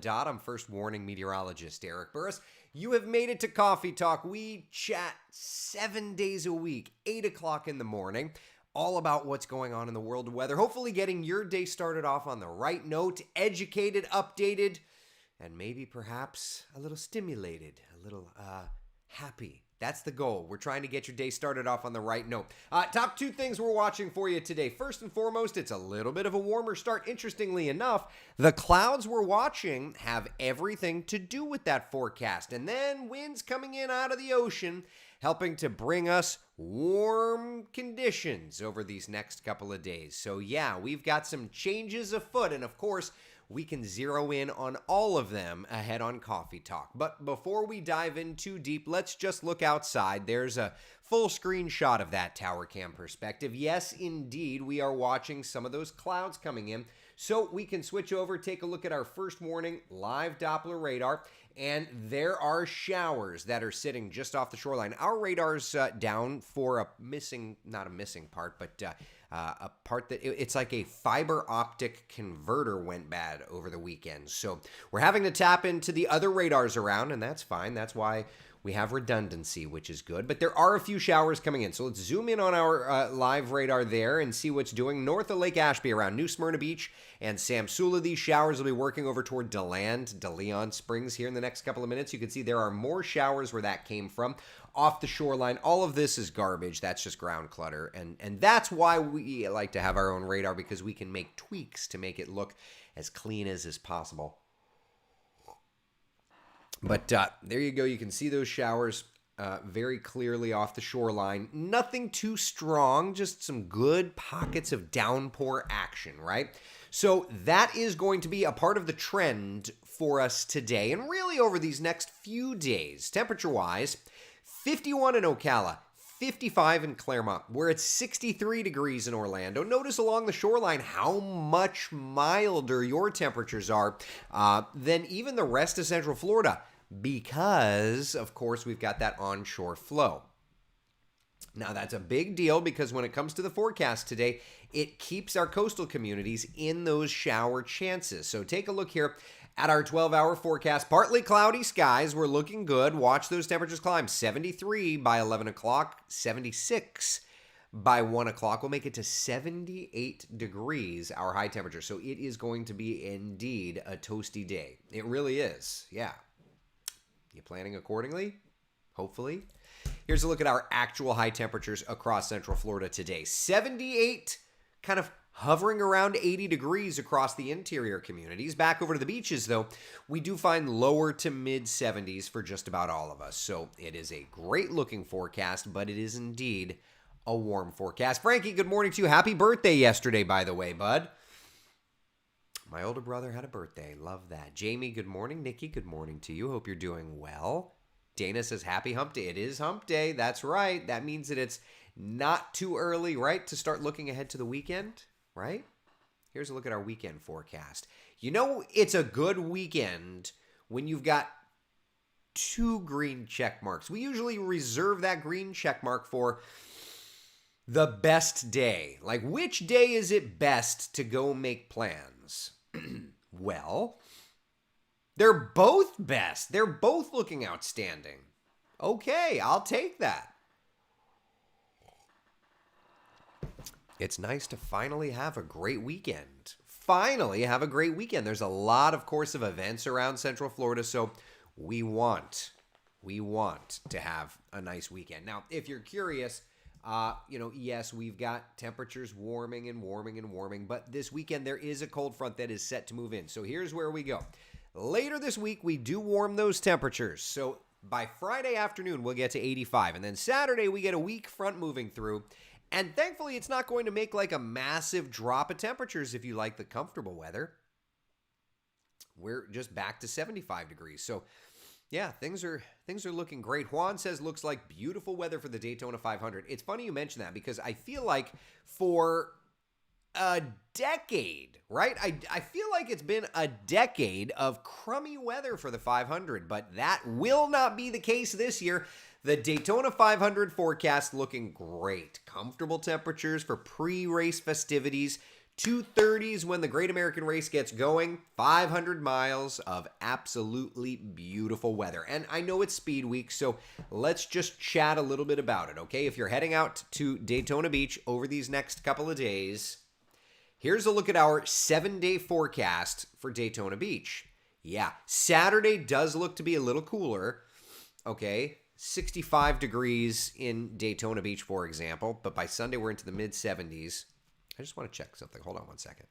I'm first warning meteorologist Eric Burris. You have made it to Coffee Talk. We chat 7 days a week, 8 o'clock in the morning, all about what's going on in the world of weather. Hopefully getting your day started off on the right note, educated, updated, and maybe perhaps a little stimulated, a little happy. That's the goal. We're trying to get your day started off on the right note. Top two things we're watching for you today. First and foremost, it's a little bit of a warmer start. Interestingly enough, the clouds we're watching have everything to do with that forecast. And then winds coming in out of the ocean, helping to bring us warm conditions over these next couple of days. So yeah, we've got some changes afoot. And of course, we can zero in on all of them ahead on Coffee Talk. But before we dive in too deep, let's just look outside. There's a full screenshot of that tower cam perspective. Yes, indeed, we are watching some of those clouds coming in. So we can switch over, take a look at our first warning live Doppler radar. And there are showers that are sitting just off the shoreline. Our radar's down for not a missing part, but a part that it's like a fiber optic converter went bad over the weekend. So we're having to tap into the other radars around, and that's fine. That's why we have redundancy, which is good. But there are a few showers coming in. So let's zoom in on our live radar there and see what's doing north of Lake Ashby around New Smyrna Beach and Samsula. These showers will be working over toward DeLand, DeLeon Springs here in the next couple of minutes. You can see there are more showers where that came from off the shoreline. All of this is garbage. That's just ground clutter. And that's why we like to have our own radar, because we can make tweaks to make it look as clean as is possible. But there you go. You can see those showers very clearly off the shoreline. Nothing too strong, just some good pockets of downpour action, right? So that is going to be a part of the trend for us today and really over these next few days. Temperature-wise, 51 in Ocala, 55 in Claremont. We're at 63 degrees in Orlando. Notice along the shoreline how much milder your temperatures are than even the rest of Central Florida, because, of course, we've got that onshore flow. Now, that's a big deal because when it comes to the forecast today, it keeps our coastal communities in those shower chances. So take a look here at our 12-hour forecast. Partly cloudy skies. We're looking good. Watch those temperatures climb. 73 by 11 o'clock, 76 by 1 o'clock. We'll make it to 78 degrees, our high temperature. So it is going to be indeed a toasty day. It really is. Yeah. You planning accordingly? Hopefully. Here's a look at our actual high temperatures across Central Florida today. 78, kind of hovering around 80 degrees across the interior communities. Back over to the beaches, though, we do find lower to mid 70s for just about all of us. So it is a great looking forecast, but it is indeed a warm forecast. Frankie, good morning to you. Happy birthday yesterday, by the way, bud. My older brother had a birthday. Love that. Jamie, good morning. Nikki, good morning to you. Hope you're doing well. Dana says, happy hump day. It is hump day. That's right. That means that it's not too early, right, to start looking ahead to the weekend, right? Here's a look at our weekend forecast. You know, it's a good weekend when you've got 2 green check marks. We usually reserve that green check mark for the best day. Like, which day is it best to go make plans? Well, they're both best. They're both looking outstanding. Okay, I'll take that. It's nice to finally have a great weekend. Finally have a great weekend. There's a lot, of course, of events around Central Florida, so we want to have a nice weekend. Now, if you're curious, yes, we've got temperatures warming and warming and warming, but this weekend there is a cold front that is set to move in. So here's where we go. Later this week, we do warm those temperatures. So by Friday afternoon, we'll get to 85. And then Saturday, we get a weak front moving through. And thankfully, it's not going to make like a massive drop of temperatures if you like the comfortable weather. We're just back to 75 degrees. So yeah, things are looking great. Juan says, looks like beautiful weather for the Daytona 500. It's funny you mention that because I feel like for a decade, right? I feel like it's been a decade of crummy weather for the 500, but that will not be the case this year. The Daytona 500 forecast looking great. Comfortable temperatures for pre-race festivities. 2:30 is when the Great American Race gets going. 500 miles of absolutely beautiful weather. And I know it's Speed Week, so let's just chat a little bit about it, okay? If you're heading out to Daytona Beach over these next couple of days, here's a look at our 7-day forecast for Daytona Beach. Yeah, Saturday does look to be a little cooler, okay? 65 degrees in Daytona Beach, for example, but by Sunday we're into the mid-70s. I just want to check something. Hold on one second.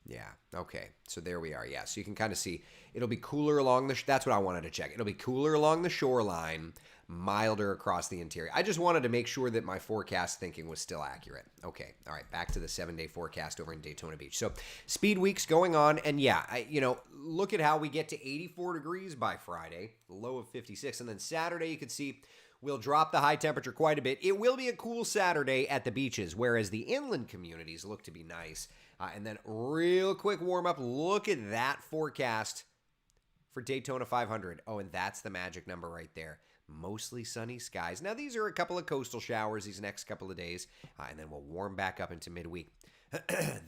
Yeah, okay. So there we are. Yeah, so you can kind of see it'll be cooler along the that's what I wanted to check. It'll be cooler along the shoreline, milder across the interior. I just wanted to make sure that my forecast thinking was still accurate. Okay. All right, back to the 7-day forecast over in Daytona Beach. So, Speed Week's going on, and yeah, look at how we get to 84 degrees by Friday, low of 56, and then Saturday you can see we'll drop the high temperature quite a bit. It will be a cool Saturday at the beaches, whereas the inland communities look to be nice. And then real quick warm up, look at that forecast for Daytona 500. Oh, and that's the magic number right there. Mostly sunny skies. Now, these are a couple of coastal showers these next couple of days, and then we'll warm back up into midweek.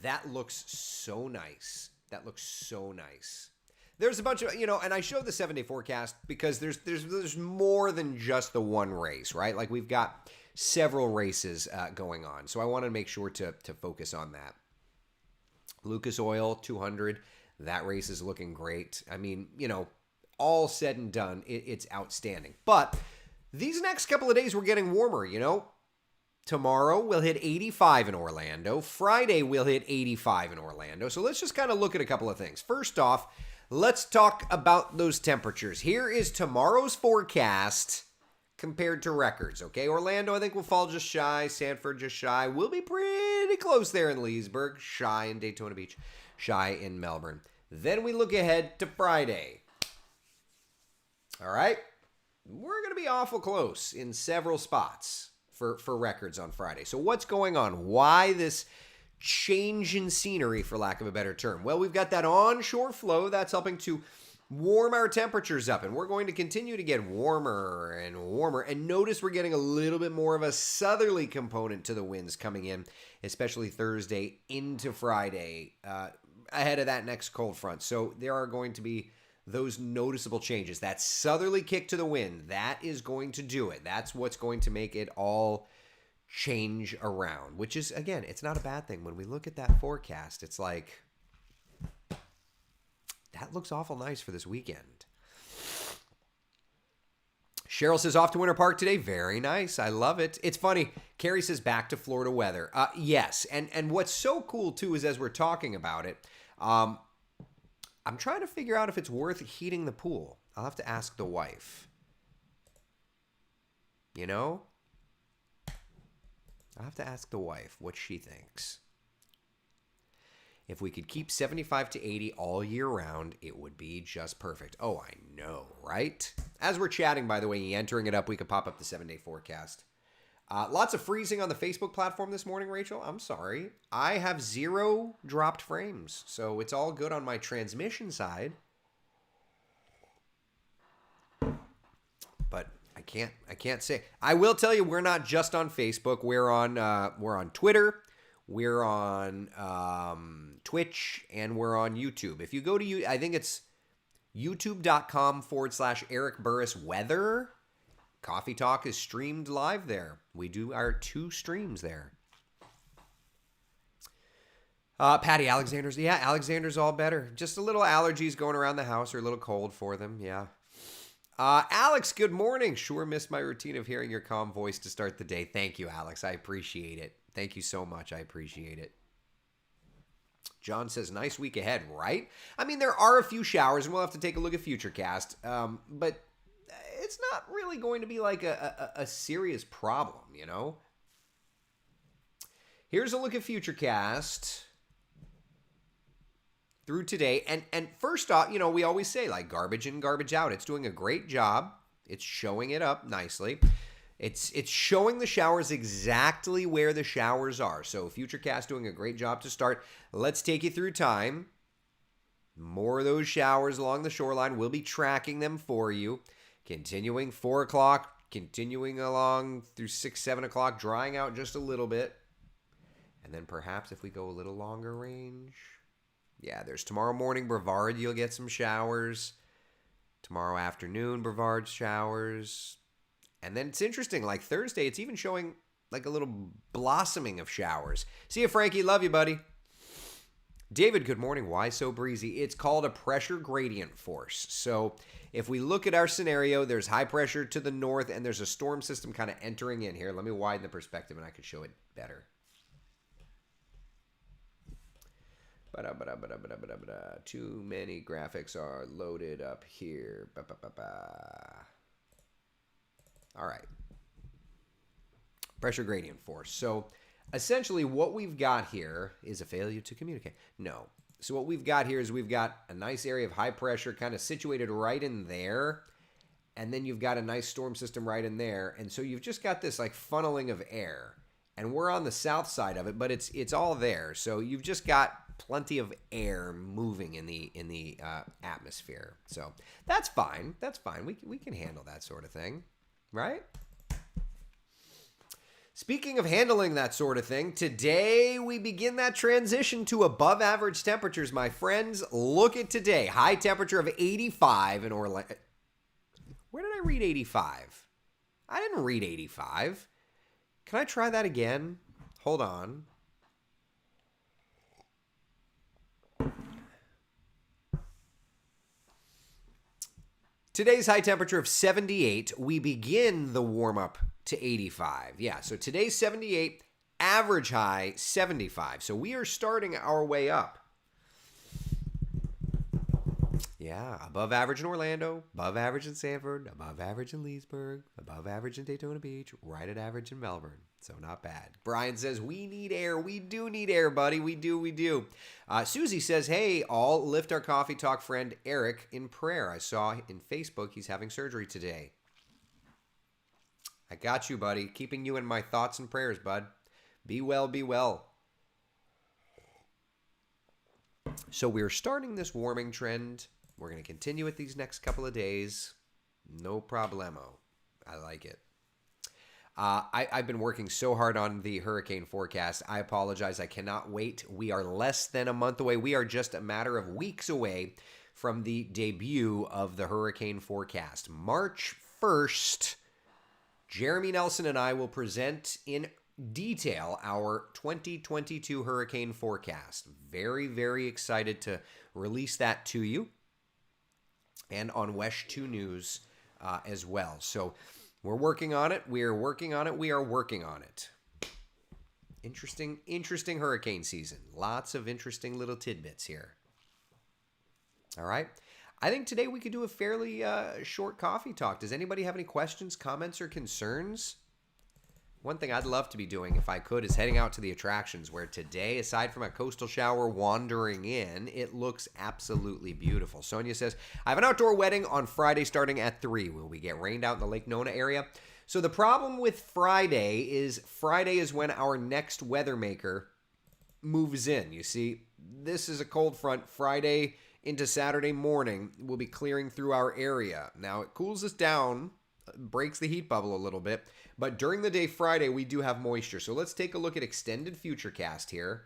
That looks so nice. That looks so nice. There's a bunch of, and I showed the 7-day forecast because there's more than just the one race, right? Like we've got several races going on. So I want to make sure to focus on that. Lucas Oil 200, that race is looking great. I mean, all said and done, it's outstanding. But these next couple of days, we're getting warmer, Tomorrow, we'll hit 85 in Orlando. Friday, we'll hit 85 in Orlando. So let's just kind of look at a couple of things. First off, let's talk about those temperatures. Here is tomorrow's forecast compared to records, okay? Orlando, I think, will fall just shy. Sanford, just shy. We'll be pretty close there in Leesburg. Shy in Daytona Beach. Shy in Melbourne. Then we look ahead to Friday. All right? We're going to be awful close in several spots for records on Friday. So what's going on? Why this change in scenery, for lack of a better term? Well, we've got that onshore flow that's helping to warm our temperatures up, and we're going to continue to get warmer and warmer. And notice we're getting a little bit more of a southerly component to the winds coming in, especially Thursday into Friday, ahead of that next cold front. So there are going to be those noticeable changes. That southerly kick to the wind, that is going to do it. That's what's going to make it all change around, which is, again, it's not a bad thing. When we look at that forecast, it's like, that looks awful nice for this weekend. Cheryl says, off to Winter Park today. Very nice. I love it. It's funny. Carrie says, back to Florida weather. Yes. And what's so cool, too, is as we're talking about it, I'm trying to figure out if it's worth heating the pool. I'll have to ask the wife. I'll have to ask the wife what she thinks. If we could keep 75 to 80 all year round, it would be just perfect. Oh, I know, right? As we're chatting, by the way, entering it up, we could pop up the 7-day forecast. Lots of freezing on the Facebook platform this morning, Rachel. I'm sorry. I have 0 dropped frames, so it's all good on my transmission side. But I can't say. I will tell you, we're not just on Facebook. We're on Twitter. We're on Twitch, and we're on YouTube. If you go to, I think it's youtube.com/Eric Burris Weather. Coffee Talk is streamed live there. We do our 2 streams there. Patty Alexander's all better. Just a little allergies going around the house, or a little cold for them, yeah. Alex, good morning. Sure missed my routine of hearing your calm voice to start the day. Thank you, Alex. I appreciate it. Thank you so much. I appreciate it. John says, nice week ahead, right? I mean, there are a few showers, and we'll have to take a look at Futurecast, but it's not really going to be like a serious problem, Here's a look at Futurecast through today. And first off, we always say, like, garbage in, garbage out. It's doing a great job. It's showing it up nicely. It's showing the showers exactly where the showers are. So Futurecast doing a great job to start. Let's take you through time. More of those showers along the shoreline. We'll be tracking them for you. Continuing 4 o'clock, continuing along through 6, 7 o'clock, drying out just a little bit. And then perhaps if we go a little longer range. Yeah, there's tomorrow morning, Brevard, you'll get some showers. Tomorrow afternoon, Brevard showers. And then it's interesting, like Thursday, it's even showing like a little blossoming of showers. See you, Frankie. Love you, buddy. David, good morning. Why so breezy? It's called a pressure gradient force. So if we look at our scenario, there's high pressure to the north and there's a storm system kind of entering in here. Let me widen the perspective and I can show it better. Too many graphics are loaded up here. All right. Pressure gradient force. So essentially what we've got here is a failure to communicate. No. So what we've got here is we've got a nice area of high pressure kind of situated right in there. And then you've got a nice storm system right in there. And so you've just got this like funneling of air. And we're on the south side of it, but it's all there. So you've just got plenty of air moving in the atmosphere. So that's fine. That's fine. We can handle that sort of thing, right? Speaking of handling that sort of thing, today we begin that transition to above average temperatures, my friends. Look at today. High temperature of 85 in Orlando. Where did I read 85? I didn't read 85. Can I try that again? Hold on. Today's high temperature of 78. We begin the warm-up to 85. Yeah, so today's 78, average high 75. So we are starting our way up. Yeah, above average in Orlando, above average in Sanford, above average in Leesburg, above average in Daytona Beach, right at average in Melbourne. So not bad. Brian says, we need air. We do need air, buddy. We do. Susie says, hey, all lift our coffee talk friend Eric in prayer. I saw in Facebook he's having surgery today. I got you, buddy. Keeping you in my thoughts and prayers, bud. Be well, be well. So we're starting this warming trend. We're going to continue it these next couple of days. No problemo. I like it. I've been working so hard on the hurricane forecast. I apologize. I cannot wait. We are less than a month away. We are just a matter of weeks away from the debut of the hurricane forecast. March 1st, Jeremy Nelson and I will present in detail our 2022 hurricane forecast. Very, very excited to release that to you. And on WESH 2 News as well. So we're working on it. We are working on it. We are working on it. Interesting hurricane season. Lots of interesting little tidbits here. All right. I think today we could do a fairly short coffee talk. Does anybody have any questions, comments, or concerns? One thing I'd love to be doing, if I could, is heading out to the attractions where today, aside from a coastal shower wandering in, it looks absolutely beautiful. Sonia says, I have an outdoor wedding on Friday starting at 3. Will we get rained out in the Lake Nona area? So the problem with Friday is when our next weather maker moves in. You see, this is a cold front. Friday into Saturday morning will be clearing through our area. Now, it cools us down, breaks the heat bubble a little bit. But during the day Friday, we do have moisture. So let's take a look at extended futurecast here.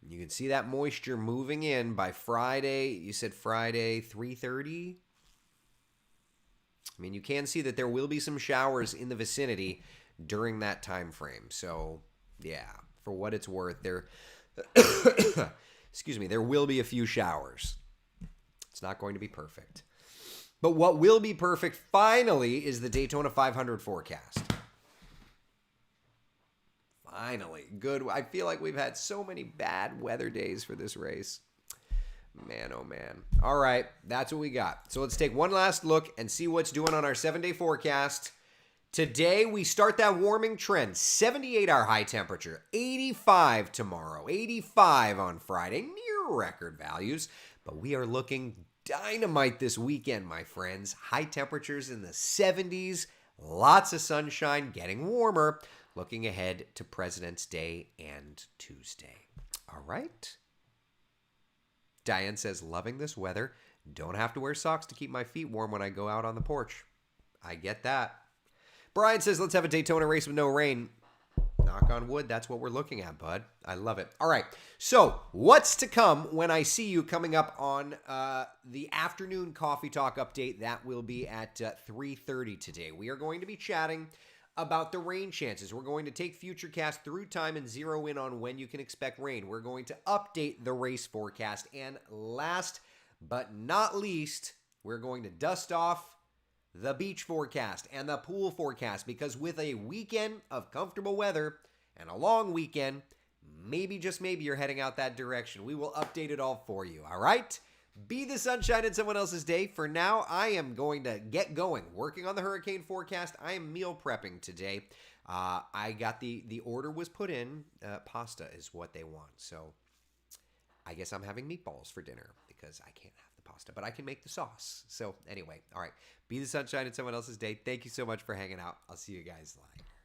You can see that moisture moving in by Friday. You said Friday, 3:30. I mean, you can see that there will be some showers in the vicinity during that time frame. So, yeah, for what it's worth, there there will be a few showers. It's not going to be perfect. But what will be perfect, finally, is the Daytona 500 forecast. Finally. Good. I feel like we've had so many bad weather days for this race. Man, oh man. All right, that's what we got. So let's take one last look and see what's doing on our 7-day forecast. Today, we start that warming trend. 78 our high temperature. 85 tomorrow. 85 on Friday. Near record values. But we are looking dynamite this weekend, my friends. High temperatures in the 70s. Lots of sunshine. Getting warmer. looking ahead to President's Day and Tuesday. All right. Diane says, loving this weather. Don't have to wear socks to keep my feet warm when I go out on the porch. I get that. Brian says, let's have a Daytona race with no rain. Knock on wood, that's what we're looking at, bud. I love it. All right, so what's to come when I see you coming up on the afternoon coffee talk update? That will be at 3:30 today. We are going to be chatting about the rain chances. We're going to take Futurecast through time and zero in on when you can expect rain. We're going to update the race forecast. And last but not least, we're going to dust off the beach forecast and the pool forecast, because with a weekend of comfortable weather and a long weekend, maybe, just maybe, you're heading out that direction. We will update it all for you, all right? Be the sunshine in someone else's day. For now, I am going to get going, working on the hurricane forecast. I am meal prepping today. I got the order was put in. Pasta is what they want, so I guess I'm having meatballs for dinner because I can't have the pasta, but I can make the sauce. So anyway, all right. Be the sunshine in someone else's day. Thank you so much for hanging out. I'll see you guys later.